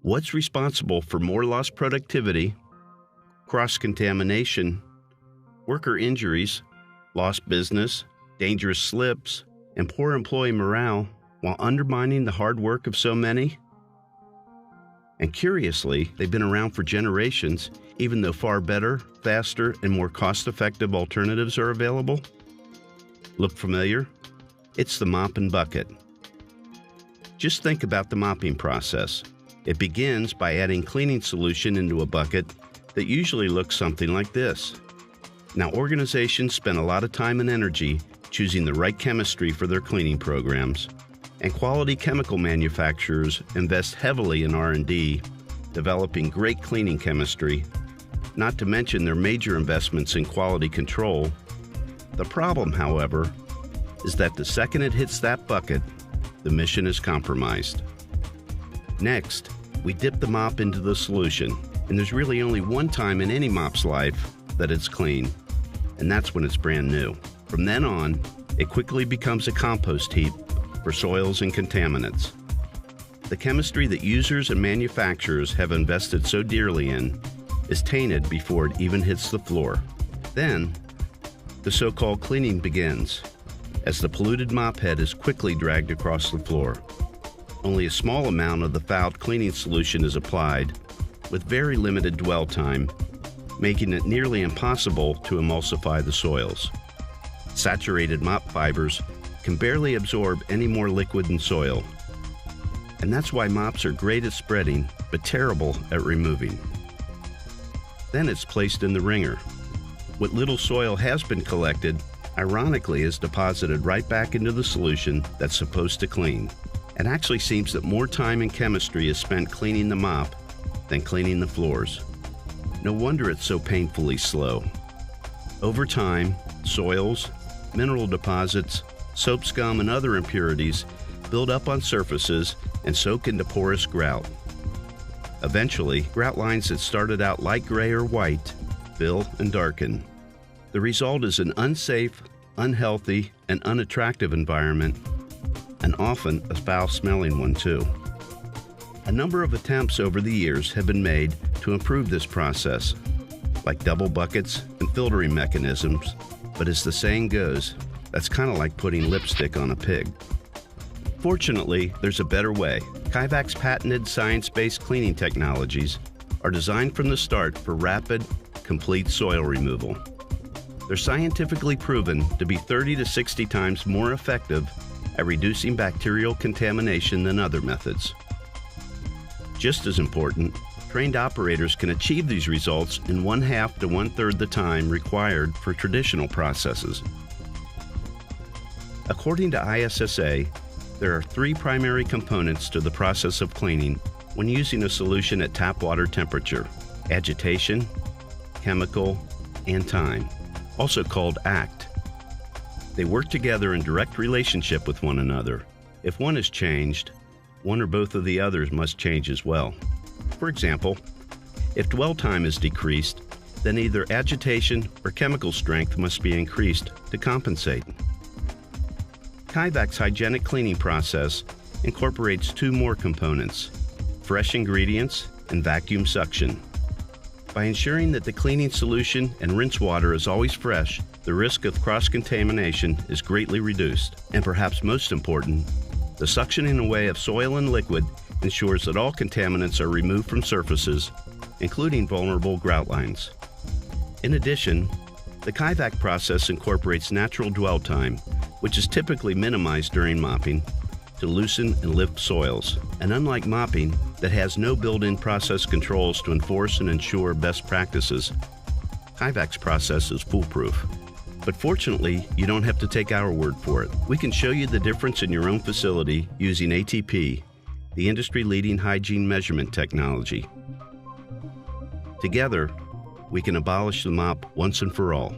What's responsible for more lost productivity, cross-contamination, worker injuries, lost business, dangerous slips, and poor employee morale while undermining the hard work of so many? And curiously, they've been around for generations, even though far better, faster, and more cost-effective alternatives are available. Look familiar? It's the mop and bucket. Just think about the mopping process. It begins by adding cleaning solution into a bucket that usually looks something like this. Now, organizations spend a lot of time and energy choosing the right chemistry for their cleaning programs, and quality chemical manufacturers invest heavily in R&D, developing great cleaning chemistry, not to mention their major investments in quality control. The problem, however, is that the second it hits that bucket, the mission is compromised. Next, we dip the mop into the solution, and there's really only one time in any mop's life that it's clean, and that's when it's brand new. From then on, it quickly becomes a compost heap for soils and contaminants. The chemistry that users and manufacturers have invested so dearly in is tainted before it even hits the floor. Then, the so-called cleaning begins, as the polluted mop head is quickly dragged across the floor. Only a small amount of the fouled cleaning solution is applied, with very limited dwell time, making it nearly impossible to emulsify the soils. Saturated mop fibers can barely absorb any more liquid in soil. And that's why mops are great at spreading, but terrible at removing. Then it's placed in the wringer. What little soil has been collected, ironically, is deposited right back into the solution that's supposed to clean. It actually seems that more time and chemistry is spent cleaning the mop than cleaning the floors. No wonder it's so painfully slow. Over time, soils, mineral deposits, soap scum, and other impurities build up on surfaces and soak into porous grout. Eventually, grout lines that started out light gray or white fill and darken. The result is an unsafe, unhealthy, and unattractive environment, and often a foul-smelling one too. A number of attempts over the years have been made to improve this process, like double buckets and filtering mechanisms, but as the saying goes, that's kind of like putting lipstick on a pig. Fortunately, there's a better way. Kaivac's patented science-based cleaning technologies are designed from the start for rapid, complete soil removal. They're scientifically proven to be 30 to 60 times more effective at reducing bacterial contamination than other methods. Just as important, trained operators can achieve these results in 1/2 to 1/3 the time required for traditional processes. According to ISSA, there are 3 primary components to the process of cleaning when using a solution at tap water temperature: agitation, chemical, and time, also called ACT. They work together in direct relationship with one another. If one is changed, one or both of the others must change as well. For example, if dwell time is decreased, then either agitation or chemical strength must be increased to compensate. Kaivac's hygienic cleaning process incorporates 2 more components: fresh ingredients and vacuum suction. By ensuring that the cleaning solution and rinse water is always fresh, the risk of cross-contamination is greatly reduced. And perhaps most important, the suctioning away of soil and liquid ensures that all contaminants are removed from surfaces, including vulnerable grout lines. In addition, the Kaivac process incorporates natural dwell time, which is typically minimized during mopping, to loosen and lift soils. And unlike mopping, that has no built-in process controls to enforce and ensure best practices, Kaivac's process is foolproof. But fortunately, you don't have to take our word for it. We can show you the difference in your own facility using ATP, the industry-leading hygiene measurement technology. Together, we can abolish the mop once and for all.